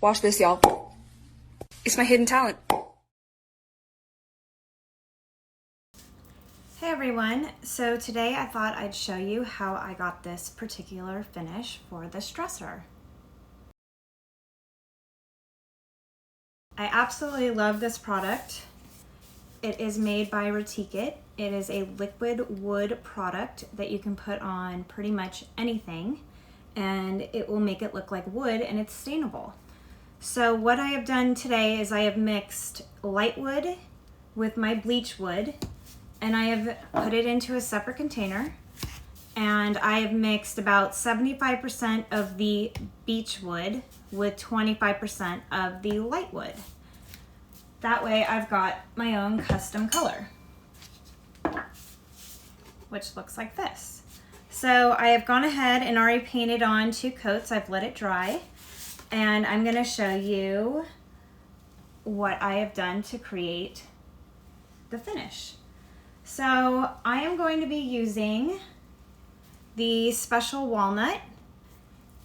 Watch this, y'all. It's my hidden talent. Hey everyone, so today I thought I'd show you how I got this particular finish for this dresser. I absolutely love this product. It is made by Retique. It is a liquid wood product that you can put on pretty much anything and it will make it look like wood and it's stainable. So what I have done today is I have mixed light wood with my bleach wood and I have put it into a separate container and I have mixed about 75% of the beech wood with 25% of the light wood. That way I've got my own custom color, which looks like this. So I have gone ahead and already painted on 2 coats. I've let it dry and I'm gonna show you what I have done to create the finish. So I am going to be using the special walnut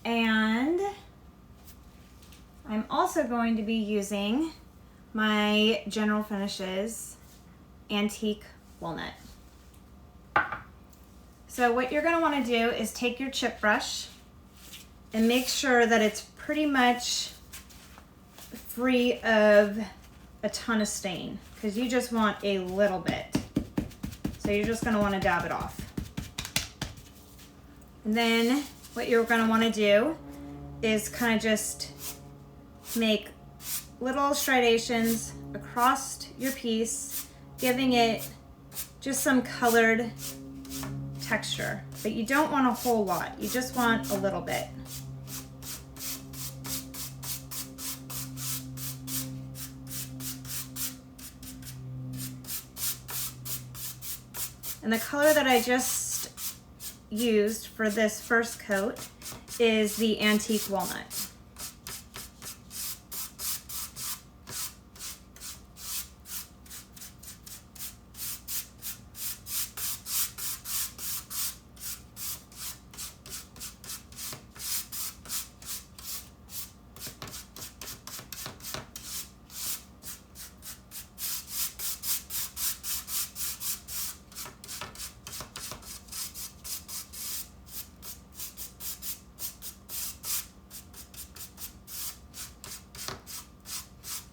and I'm also going to be using my General Finishes antique walnut. So what you're going to want to do is take your chip brush and make sure that it's pretty much free of a ton of stain because you just want a little bit. So you're just going to want to dab it off. And then what you're going to want to do is kind of just make little striations across your piece, giving it just some colored texture. But you don't want a whole lot, you just want a little bit. And the color that I just used for this first coat is the antique walnut.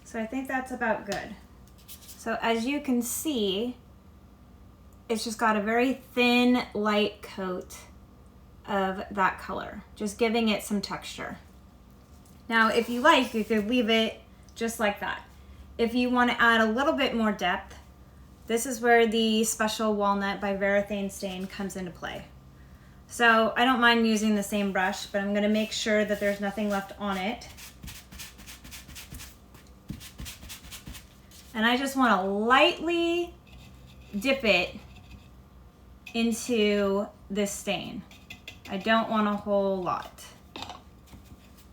So I think that's about good. So as you can see, it's just got a very thin, light coat of that color, just giving it some texture. Now, if you like, you could leave it just like that. If you want to add a little bit more depth, this is where the Special Walnut by Varathane Stain comes into play. So I don't mind using the same brush, but I'm going to make sure that there's nothing left on it. And I just want to lightly dip it into this stain. I don't want a whole lot.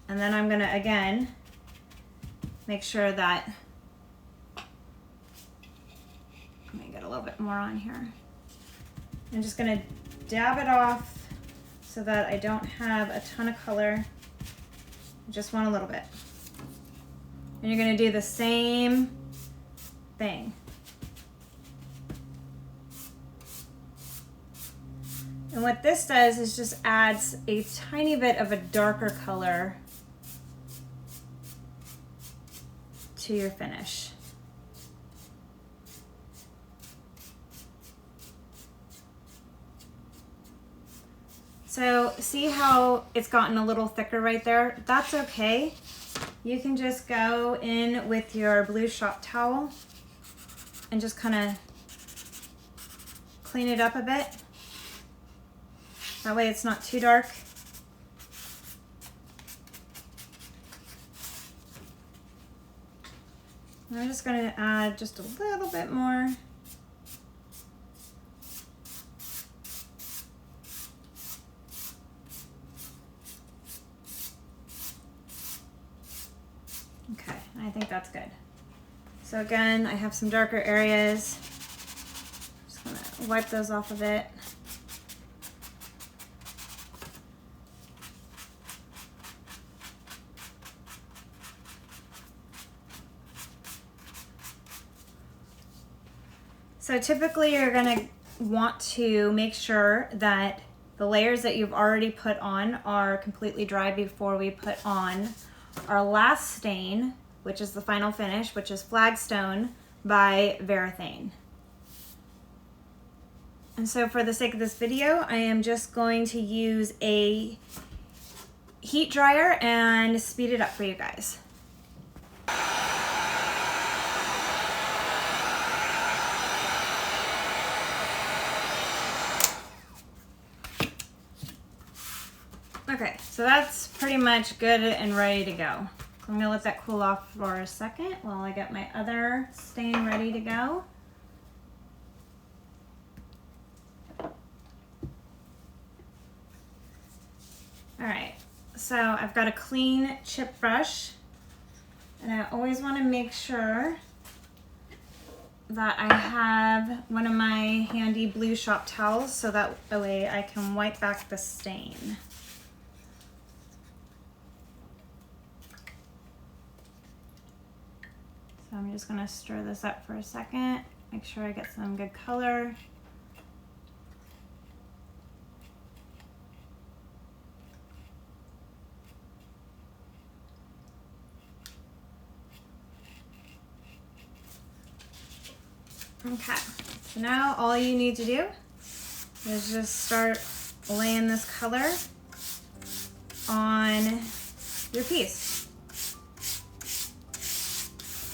And then I'm gonna, again, make sure that, let me get a little bit more on here. I'm just gonna dab it off so that I don't have a ton of color. I just want a little bit. And you're gonna do the same thing. And what this does is just adds a tiny bit of a darker color to your finish. So see how it's gotten a little thicker right there? That's okay. You can just go in with your blue shop towel and just kind of clean it up a bit. That way it's not too dark. And I'm just going to add just a little bit more. Okay, I think that's good. So again, I have some darker areas. Just gonna wipe those off a bit. So typically you're gonna want to make sure that the layers that you've already put on are completely dry before we put on our last stain, which is the final finish, which is Flagstone by Varathane. And so for the sake of this video, I am just going to use a heat dryer and speed it up for you guys. Okay, so that's pretty much good and ready to go. I'm gonna let that cool off for a second while I get my other stain ready to go. All right, so I've got a clean chip brush, and I always want to make sure that I have one of my handy blue shop towels so that way I can wipe back the stain. So I'm just gonna stir this up for a second, make sure I get some good color. Okay, so now all you need to do is just start laying this color on your piece.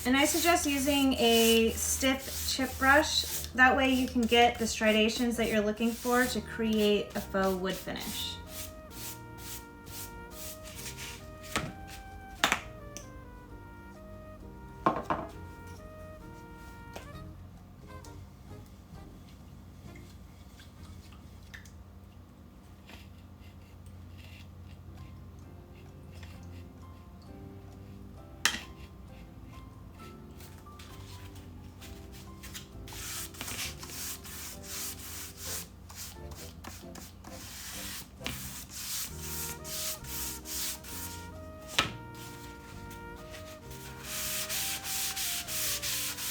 And I suggest using a stiff chip brush. That way you can get the striations that you're looking for to create a faux wood finish.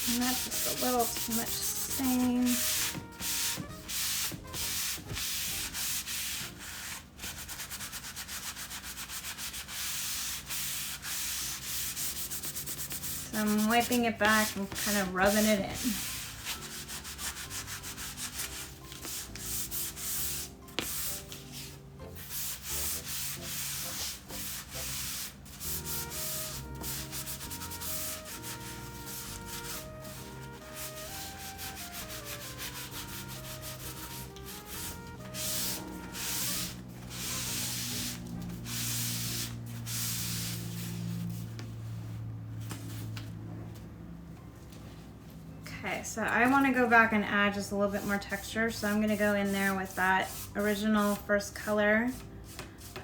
And that's just a little too much stain. So I'm wiping it back and kind of rubbing it in. Okay, so I want to go back and add just a little bit more texture, so I'm going to go in there with that original first color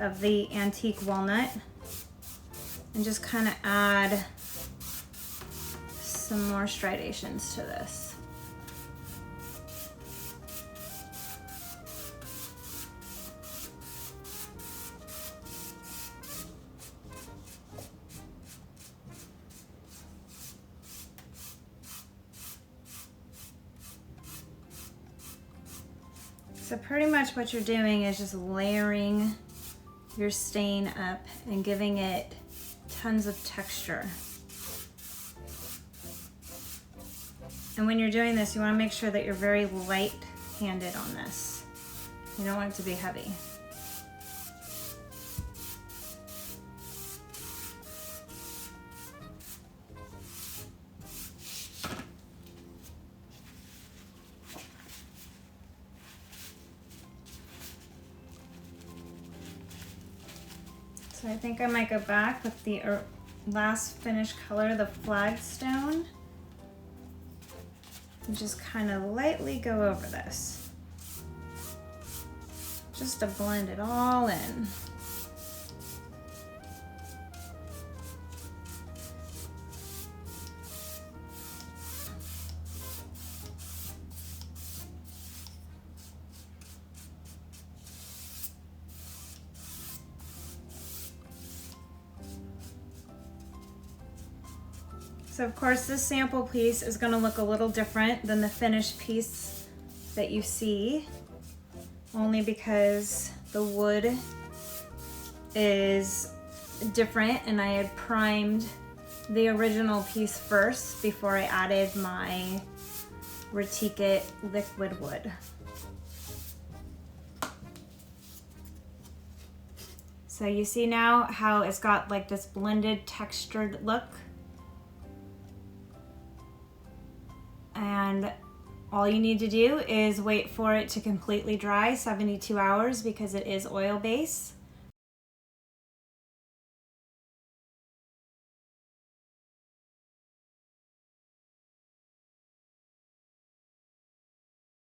of the antique walnut and just kind of add some more striations to this. So pretty much what you're doing is just layering your stain up and giving it tons of texture. And when you're doing this, you want to make sure that you're very light-handed on this. You don't want it to be heavy. So I think I might go back with the last finished color, the Flagstone, and just kind of lightly go over this, just to blend it all in. So of course this sample piece is going to look a little different than the finished piece that you see, only because the wood is different and I had primed the original piece first before I added my Retique Liquid Wood. So you see now how it's got like this blended textured look. And all you need to do is wait for it to completely dry, 72 hours, because it is oil-based.